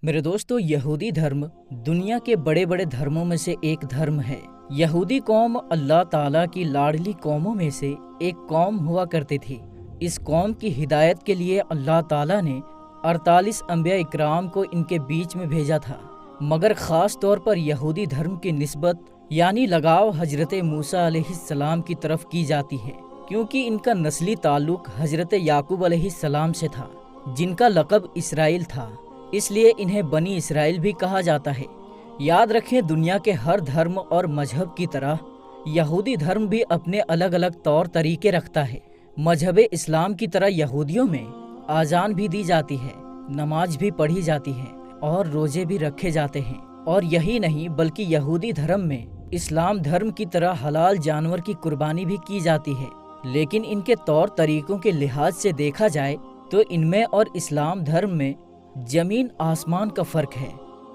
मेरे दोस्तों, यहूदी धर्म दुनिया के बड़े बड़े धर्मों में से एक धर्म है। यहूदी कौम अल्लाह ताला की लाडली कौमों में से एक कौम हुआ करती थी। इस कौम की हिदायत के लिए अल्लाह ताला ने 48 अंबिया इकराम को इनके बीच में भेजा था, मगर ख़ास तौर पर यहूदी धर्म की निस्बत यानी लगाव हजरत मूसा अलैहिस्सलाम की तरफ की जाती है, क्योंकि इनका नस्ली ताल्लुक हजरत याकूब अलैहिस्सलाम से था, जिनका लक़ब इसराइल था। इसलिए इन्हें बनी इसराइल भी कहा जाता है। याद रखें, दुनिया के हर धर्म और मजहब की तरह यहूदी धर्म भी अपने अलग अलग तौर तरीके रखता है। मजहब इस्लाम की तरह यहूदियों में आज़ान भी दी जाती है, नमाज भी पढ़ी जाती है और रोजे भी रखे जाते हैं। और यही नहीं, बल्कि यहूदी धर्म में इस्लाम धर्म की तरह हलाल जानवर की कुर्बानी भी की जाती है। लेकिन इनके तौर तरीकों के लिहाज से देखा जाए तो इनमें और इस्लाम धर्म में जमीन आसमान का फर्क है।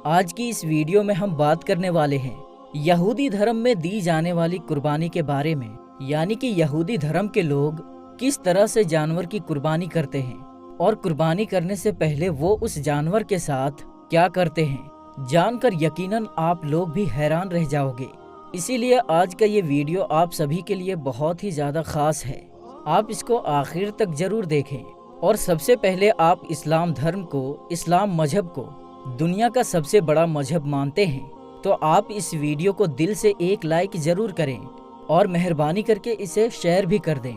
आज की इस वीडियो में हम बात करने वाले हैं यहूदी धर्म में दी जाने वाली कुर्बानी के बारे में, यानी कि यहूदी धर्म के लोग किस तरह से जानवर की कुर्बानी करते हैं और कुर्बानी करने से पहले वो उस जानवर के साथ क्या करते हैं। जानकर यकीनन आप लोग भी हैरान रह जाओगे। इसीलिए आज का ये वीडियो आप सभी के लिए बहुत ही ज़्यादा खास है। आप इसको आखिर तक जरूर देखें। और सबसे पहले आप इस्लाम धर्म को, इस्लाम मजहब को दुनिया का सबसे बड़ा मजहब मानते हैं, तो आप इस वीडियो को दिल से एक लाइक ज़रूर करें और मेहरबानी करके इसे शेयर भी कर दें,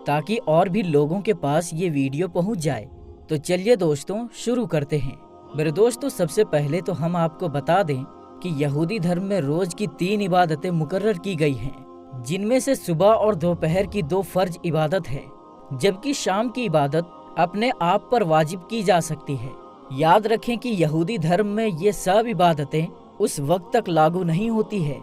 ताकि और भी लोगों के पास ये वीडियो पहुंच जाए। तो चलिए दोस्तों, शुरू करते हैं। मेरे दोस्तों, सबसे पहले तो हम आपको बता दें कि यहूदी धर्म में रोज़ की 3 इबादतें मुकर्रर की गई हैं, जिनमें से सुबह और दोपहर की 2 फ़र्ज इबादत है, जबकि शाम की इबादत अपने आप पर वाजिब की जा सकती है। याद रखें कि यहूदी धर्म में ये सब इबादतें उस वक्त तक लागू नहीं होती है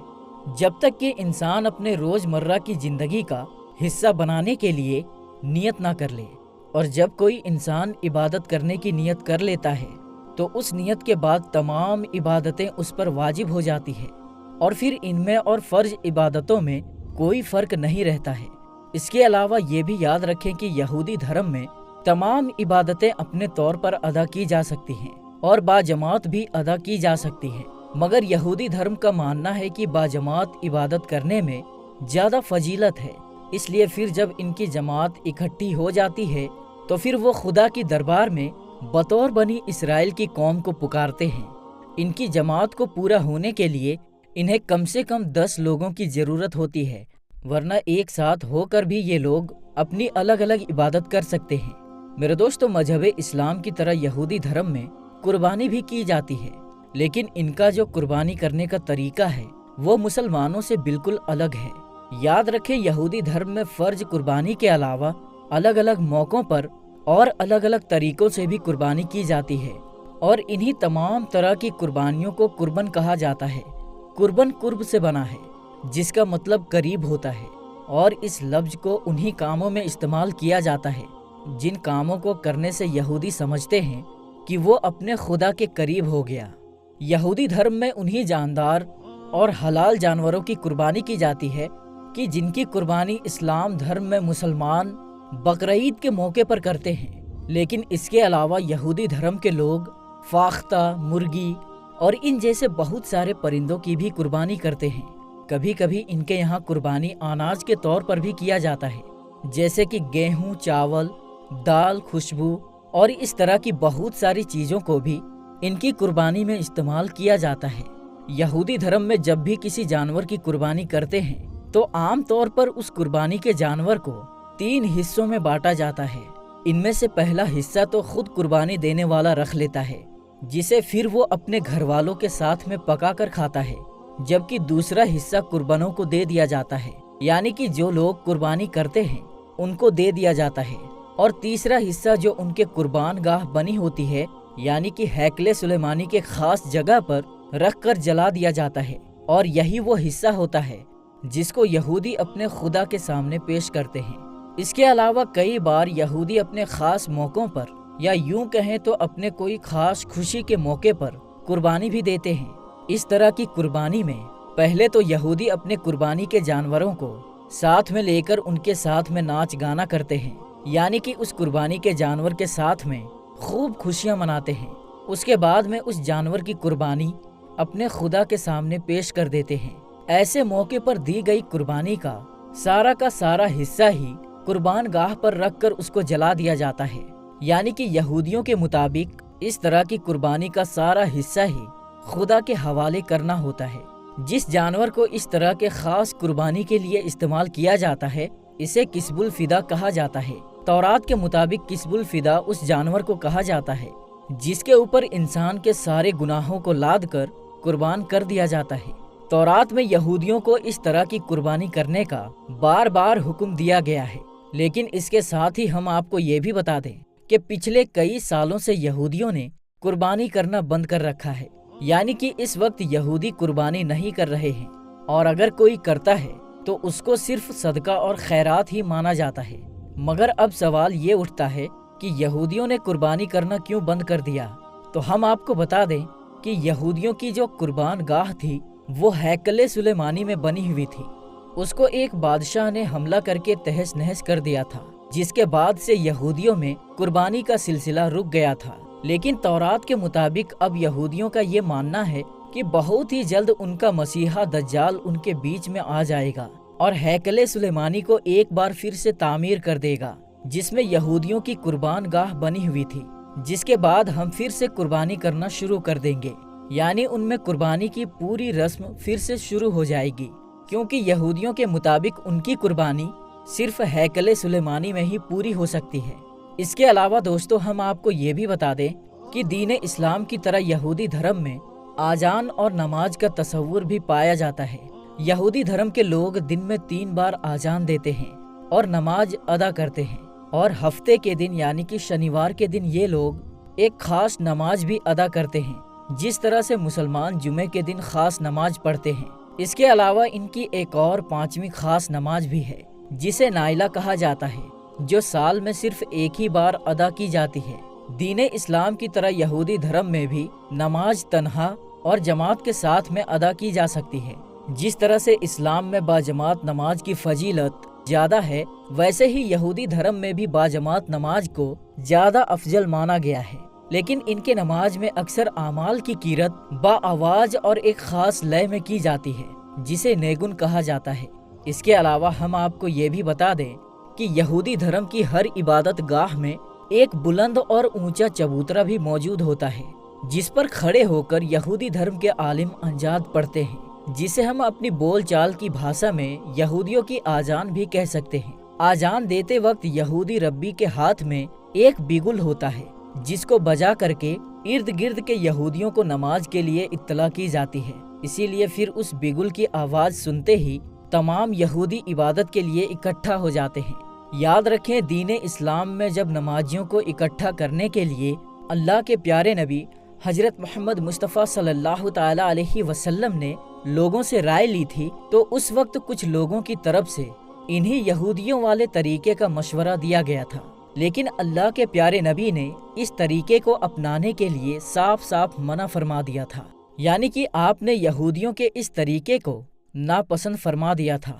जब तक कि इंसान अपने रोज़मर्रा की ज़िंदगी का हिस्सा बनाने के लिए नियत ना कर ले। और जब कोई इंसान इबादत करने की नियत कर लेता है तो उस नियत के बाद तमाम इबादतें उस पर वाजिब हो जाती है, और फिर इनमें और फ़र्ज इबादतों में कोई फ़र्क नहीं रहता है। इसके अलावा ये भी याद रखें कि यहूदी धर्म में तमाम इबादतें अपने तौर पर अदा की जा सकती हैं और बाजमात भी अदा की जा सकती हैं, मगर यहूदी धर्म का मानना है कि बाजमात इबादत करने में ज़्यादा फजीलत है। इसलिए फिर जब इनकी जमात इकट्ठी हो जाती है तो फिर वो खुदा की दरबार में बतौर बनी इसराइल की कौम को पुकारते हैं। इनकी जमात को पूरा होने के लिए इन्हें कम से कम 10 लोगों की ज़रूरत होती है, वरना एक साथ होकर भी ये लोग अपनी अलग अलग इबादत कर सकते हैं। मेरे दोस्तों, मजहब इस्लाम की तरह यहूदी धर्म में कुर्बानी भी की जाती है, लेकिन इनका जो कुर्बानी करने का तरीका है वो मुसलमानों से बिल्कुल अलग है। याद रखें, यहूदी धर्म में फ़र्ज कुर्बानी के अलावा अलग अलग मौक़ों पर और अलग अलग तरीक़ों से भी कुर्बानी की जाती है, और इन्हीं तमाम तरह की कुर्बानियों को कुर्बन कहा जाता है। कुर्बन कुर्ब से बना है, जिसका मतलब करीब होता है, और इस लफ्ज़ को उन्हीं कामों में इस्तेमाल किया जाता है जिन कामों को करने से यहूदी समझते हैं कि वो अपने खुदा के करीब हो गया। यहूदी धर्म में उन्हीं जानदार और हलाल जानवरों की कुर्बानी की जाती है कि जिनकी कुर्बानी इस्लाम धर्म में मुसलमान बकरीद के मौके पर करते हैं। लेकिन इसके अलावा यहूदी धर्म के लोग फाख्ता, मुर्गी और इन जैसे बहुत सारे परिंदों की भी कुर्बानी करते हैं। कभी कभी इनके यहाँ कुर्बानी अनाज के तौर पर भी किया जाता है, जैसे कि गेहूँ, चावल, दाल, खुशबू और इस तरह की बहुत सारी चीज़ों को भी इनकी कुर्बानी में इस्तेमाल किया जाता है। यहूदी धर्म में जब भी किसी जानवर की कुर्बानी करते हैं तो आम तौर पर उस कुर्बानी के जानवर को 3 हिस्सों में बांटा जाता है। इनमें से पहला हिस्सा तो खुद कुर्बानी देने वाला रख लेता है, जिसे फिर वो अपने घर वालों के साथ में पका कर खाता है, जबकि दूसरा हिस्सा कुर्बानों को दे दिया जाता है, यानी कि जो लोग कुर्बानी करते हैं उनको दे दिया जाता है। और तीसरा हिस्सा जो उनके कुर्बान गाह बनी होती है, यानी कि हैकले सुलेमानी के खास जगह पर रख कर जला दिया जाता है, और यही वो हिस्सा होता है जिसको यहूदी अपने खुदा के सामने पेश करते हैं। इसके अलावा कई बार यहूदी अपने खास मौक़ों पर, या यूं कहें तो अपने कोई खास खुशी के मौके पर कुर्बानी भी देते हैं। इस तरह की कुर्बानी में पहले तो यहूदी अपने कुर्बानी के जानवरों को साथ में लेकर उनके साथ में नाच गाना करते हैं, यानी कि उस कुर्बानी के जानवर के साथ में खूब खुशियां मनाते हैं। اس کے بعد میں اس جانور کی قربانی اپنے خدا کے سامنے پیش کر دیتے ہیں۔ ایسے موقع پر دی گئی قربانی کا سارا حصہ ہی قربان گاہ پر رکھ کر اس کو جلا دیا جاتا ہے، یعنی کہ یہودیوں کے مطابق اس طرح کی قربانی کا سارا حصہ ہی خدا کے حوالے کرنا ہوتا ہے۔ جس جانور کو اس طرح کے خاص قربانی کے لیے استعمال کیا جاتا ہے اسے کسب الفدا کہا جاتا ہے۔ تورات کے مطابق کسب الفدا اس جانور کو کہا جاتا ہے جس کے اوپر انسان کے سارے گناہوں کو لاد کر قربان کر دیا جاتا ہے۔ تورات میں یہودیوں کو اس طرح کی قربانی کرنے کا بار بار حکم دیا گیا ہے، لیکن اس کے ساتھ ہی ہم آپ کو یہ بھی بتا دیں کہ پچھلے کئی سالوں سے یہودیوں نے قربانی کرنا بند کر رکھا ہے، یعنی کہ اس وقت یہودی قربانی نہیں کر رہے ہیں، اور اگر کوئی کرتا ہے تو اس کو صرف صدقہ اور خیرات ہی مانا جاتا ہے۔ مگر اب سوال یہ اٹھتا ہے کہ یہودیوں نے قربانی کرنا کیوں بند کر دیا؟ تو ہم آپ کو بتا دیں کہ یہودیوں کی جو قربان گاہ تھی وہ ہیکل سلیمانی میں بنی ہوئی تھی۔ اس کو ایک بادشاہ نے حملہ کر کے تہس نہس کر دیا تھا، جس کے بعد سے یہودیوں میں قربانی کا سلسلہ رک گیا تھا۔ لیکن تورات کے مطابق اب یہودیوں کا یہ ماننا ہے کہ بہت ہی جلد ان کا مسیحا دجال ان کے بیچ میں آ جائے گا اور ہیکل سلیمانی کو ایک بار پھر سے تعمیر کر دے گا، جس میں یہودیوں کی قربان گاہ بنی ہوئی تھی، جس کے بعد ہم پھر سے قربانی کرنا شروع کر دیں گے، یعنی ان میں قربانی کی پوری رسم پھر سے شروع ہو جائے گی، کیونکہ یہودیوں کے مطابق ان کی قربانی صرف ہیکل سلیمانی میں ہی پوری ہو سکتی ہے۔ اس کے علاوہ دوستو ہم آپ کو یہ بھی بتا دیں کہ دین اسلام کی طرح یہودی دھرم میں آذان اور نماز کا تصور بھی پایا جاتا ہے۔ یہودی دھرم کے لوگ دن میں 3 بار آذان دیتے ہیں اور نماز ادا کرتے ہیں، اور ہفتے کے دن یعنی کہ شنیوار کے دن یہ لوگ ایک خاص نماز بھی ادا کرتے ہیں، جس طرح سے مسلمان جمعے کے دن خاص نماز پڑھتے ہیں۔ اس کے علاوہ ان کی ایک اور 5ویں خاص نماز بھی ہے جسے نائلہ کہا جاتا ہے، جو سال میں صرف ایک ہی بار ادا کی جاتی ہے۔ دین اسلام کی طرح یہودی دھرم میں بھی نماز تنہا اور جماعت کے ساتھ میں ادا کی جا سکتی ہے۔ جس طرح سے اسلام میں باجماعت نماز کی فضیلت زیادہ ہے، ویسے ہی یہودی دھرم میں بھی باجماعت نماز کو زیادہ افضل مانا گیا ہے۔ لیکن ان کے نماز میں اکثر اعمال کی قیرت با آواز اور ایک خاص لے میں کی جاتی ہے جسے نیگن کہا جاتا ہے۔ اس کے علاوہ ہم آپ کو یہ بھی بتا دیں کہ یہودی دھرم کی ہر عبادت گاہ میں ایک بلند اور اونچا چبوترا بھی موجود ہوتا ہے، جس پر کھڑے ہو کر یہودی دھرم کے عالم انجاد پڑھتے ہیں، جسے ہم اپنی بول چال کی بھاشا میں یہودیوں کی آذان بھی کہہ سکتے ہیں۔ آذان دیتے وقت یہودی ربی کے ہاتھ میں ایک بیگل ہوتا ہے جس کو بجا کر کے ارد گرد کے یہودیوں کو نماز کے لیے اطلاع کی جاتی ہے، اسی لیے پھر اس بیگل کی آواز سنتے ہی تمام یہودی عبادت کے لیے اکٹھا ہو جاتے ہیں۔ یاد رکھیں دین اسلام میں جب نمازیوں کو اکٹھا کرنے کے لیے اللہ کے پیارے نبی حضرت محمد مصطفیٰ صلی اللہ تعالی علیہ وسلم نے لوگوں سے رائے لی تھی تو اس وقت کچھ لوگوں کی طرف سے انہی یہودیوں والے طریقے کا مشورہ دیا گیا تھا، لیکن اللہ کے پیارے نبی نے اس طریقے کو اپنانے کے لیے صاف صاف منع فرما دیا تھا، یعنی کہ آپ نے یہودیوں کے اس طریقے کو ناپسند فرما دیا تھا۔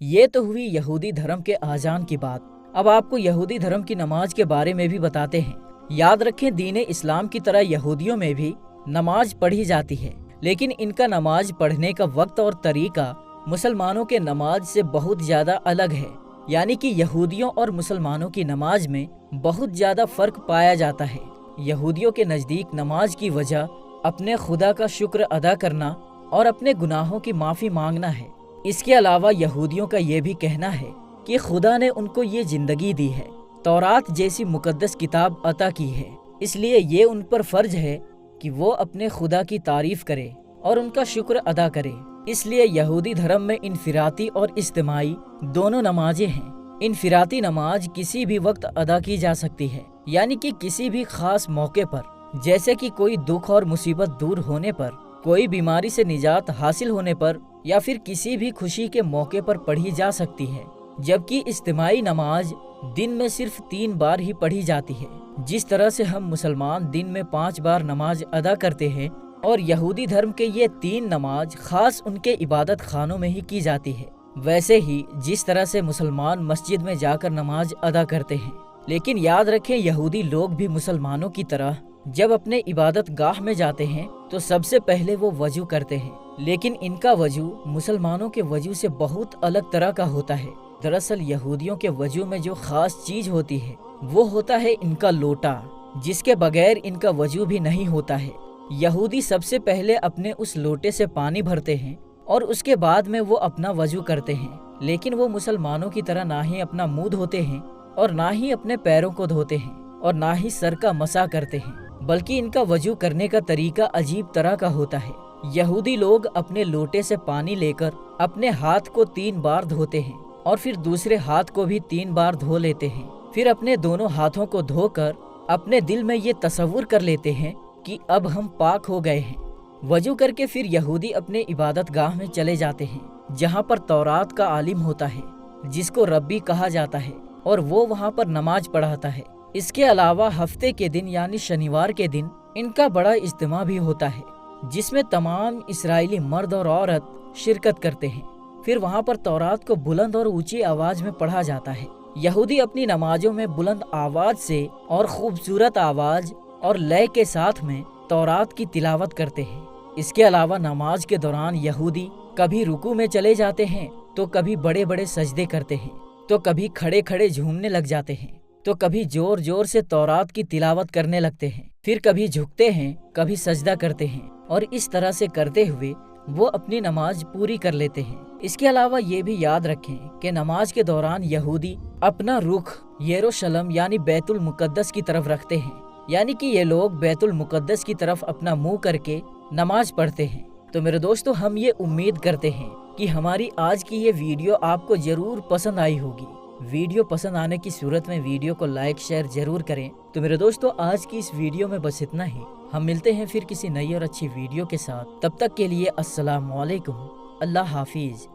یہ تو ہوئی یہودی دھرم کے آذان کی بات۔ اب آپ کو یہودی دھرم کی نماز کے بارے میں بھی بتاتے ہیں۔ یاد رکھیں دین اسلام کی طرح یہودیوں میں بھی نماز پڑھی جاتی ہے، لیکن ان کا نماز پڑھنے کا وقت اور طریقہ مسلمانوں کے نماز سے بہت زیادہ الگ ہے، یعنی کہ یہودیوں اور مسلمانوں کی نماز میں بہت زیادہ فرق پایا جاتا ہے۔ یہودیوں کے نزدیک نماز کی وجہ اپنے خدا کا شکر ادا کرنا اور اپنے گناہوں کی معافی مانگنا ہے۔ اس کے علاوہ یہودیوں کا یہ بھی کہنا ہے کہ خدا نے ان کو یہ زندگی دی ہے، تورات جیسی مقدس کتاب عطا کی ہے، اس لیے یہ ان پر فرض ہے کہ وہ اپنے خدا کی تعریف کرے اور ان کا شکر ادا کرے۔ اس لیے یہودی دھرم میں انفراطی اور اجتماعی دونوں نمازیں ہیں۔ انفراطی نماز کسی بھی وقت ادا کی جا سکتی ہے، یعنی کہ کسی بھی خاص موقع پر، جیسے کہ کوئی دکھ اور مصیبت دور ہونے پر، کوئی بیماری سے نجات حاصل ہونے پر، یا پھر کسی بھی خوشی کے موقع پر پڑھی جا سکتی ہے، جبکہ اجتماعی نماز دن میں صرف 3 بار ہی پڑھی جاتی ہے۔ جس طرح سے ہم مسلمان دن میں 5 بار نماز ادا کرتے ہیں، اور یہودی دھرم کے یہ 3 نماز خاص ان کے عبادت خانوں میں ہی کی جاتی ہے، ویسے ہی جس طرح سے مسلمان مسجد میں جا کر نماز ادا کرتے ہیں۔ لیکن یاد رکھیں یہودی لوگ بھی مسلمانوں کی طرح जब अपने इबादत गाह में जाते हैं तो सबसे पहले वो वजू करते हैं, लेकिन इनका वजू मुसलमानों के वजू से बहुत अलग तरह का होता है। दरअसल यहूदियों के वजू में जो खास चीज होती है वो होता है इनका लोटा, जिसके बगैर इनका वजू भी नहीं होता है। यहूदी सबसे पहले अपने उस लोटे से पानी भरते हैं और उसके बाद में वो अपना वजू करते हैं, लेकिन वो मुसलमानों की तरह ना ही अपना मुंह धोते हैं और ना ही अपने पैरों को धोते हैं और ना ही सर का मसा करते हैं, बल्कि इनका वजू करने का तरीका अजीब तरह का होता है। यहूदी लोग अपने लोटे से पानी लेकर अपने हाथ को 3 बार धोते हैं और फिर दूसरे हाथ को भी 3 बार धो लेते हैं। फिर अपने दोनों हाथों को धोकर अपने दिल में ये तसव्वुर कर लेते हैं कि अब हम पाक हो गए हैं। वजू करके फिर यहूदी अपने इबादत गाह में चले जाते हैं, जहाँ पर तौरात का आलिम होता है, जिसको रब्बी कहा जाता है, और वो वहाँ पर नमाज पढ़ाता है। इसके अलावा हफ्ते के दिन यानी शनिवार के दिन इनका बड़ा इज्तिमा भी होता है, जिसमें तमाम इस्राएली मर्द और औरत शिरकत करते हैं। फिर वहाँ पर तौरात को बुलंद और ऊंची आवाज में पढ़ा जाता है। यहूदी अपनी नमाजों में बुलंद आवाज से और खूबसूरत आवाज और लय के साथ में तौरात की तिलावत करते हैं। इसके अलावा नमाज के दौरान यहूदी कभी रुकू में चले जाते हैं, तो कभी बड़े बड़े सजदे करते हैं, तो कभी खड़े खड़े झूमने लग जाते हैं, तो कभी जोर जोर से तौरात की तिलावत करने लगते हैं, फिर कभी झुकते हैं, कभी सजदा करते हैं, और इस तरह से करते हुए वो अपनी नमाज पूरी कर लेते हैं। इसके अलावा ये भी याद रखें कि नमाज के दौरान यहूदी अपना रुख यरूशलेम यानी बैतुल मुकद्दस की तरफ रखते हैं, यानी कि ये लोग बैतुल मुकद्दस की तरफ अपना मुंह करके नमाज पढ़ते हैं। तो मेरे दोस्तों, हम ये उम्मीद करते हैं कि हमारी आज की ये वीडियो आपको जरूर पसंद आई होगी। वीडियो पसंद आने की सूरत में वीडियो को लाइक शेयर जरूर करें। तो मेरे दोस्तों, आज की इस वीडियो में बस इतना ही। हम मिलते हैं फिर किसी नई और अच्छी वीडियो के साथ। तब तक के लिए अस्सलाम वालेकुम, अल्लाह हाफिज।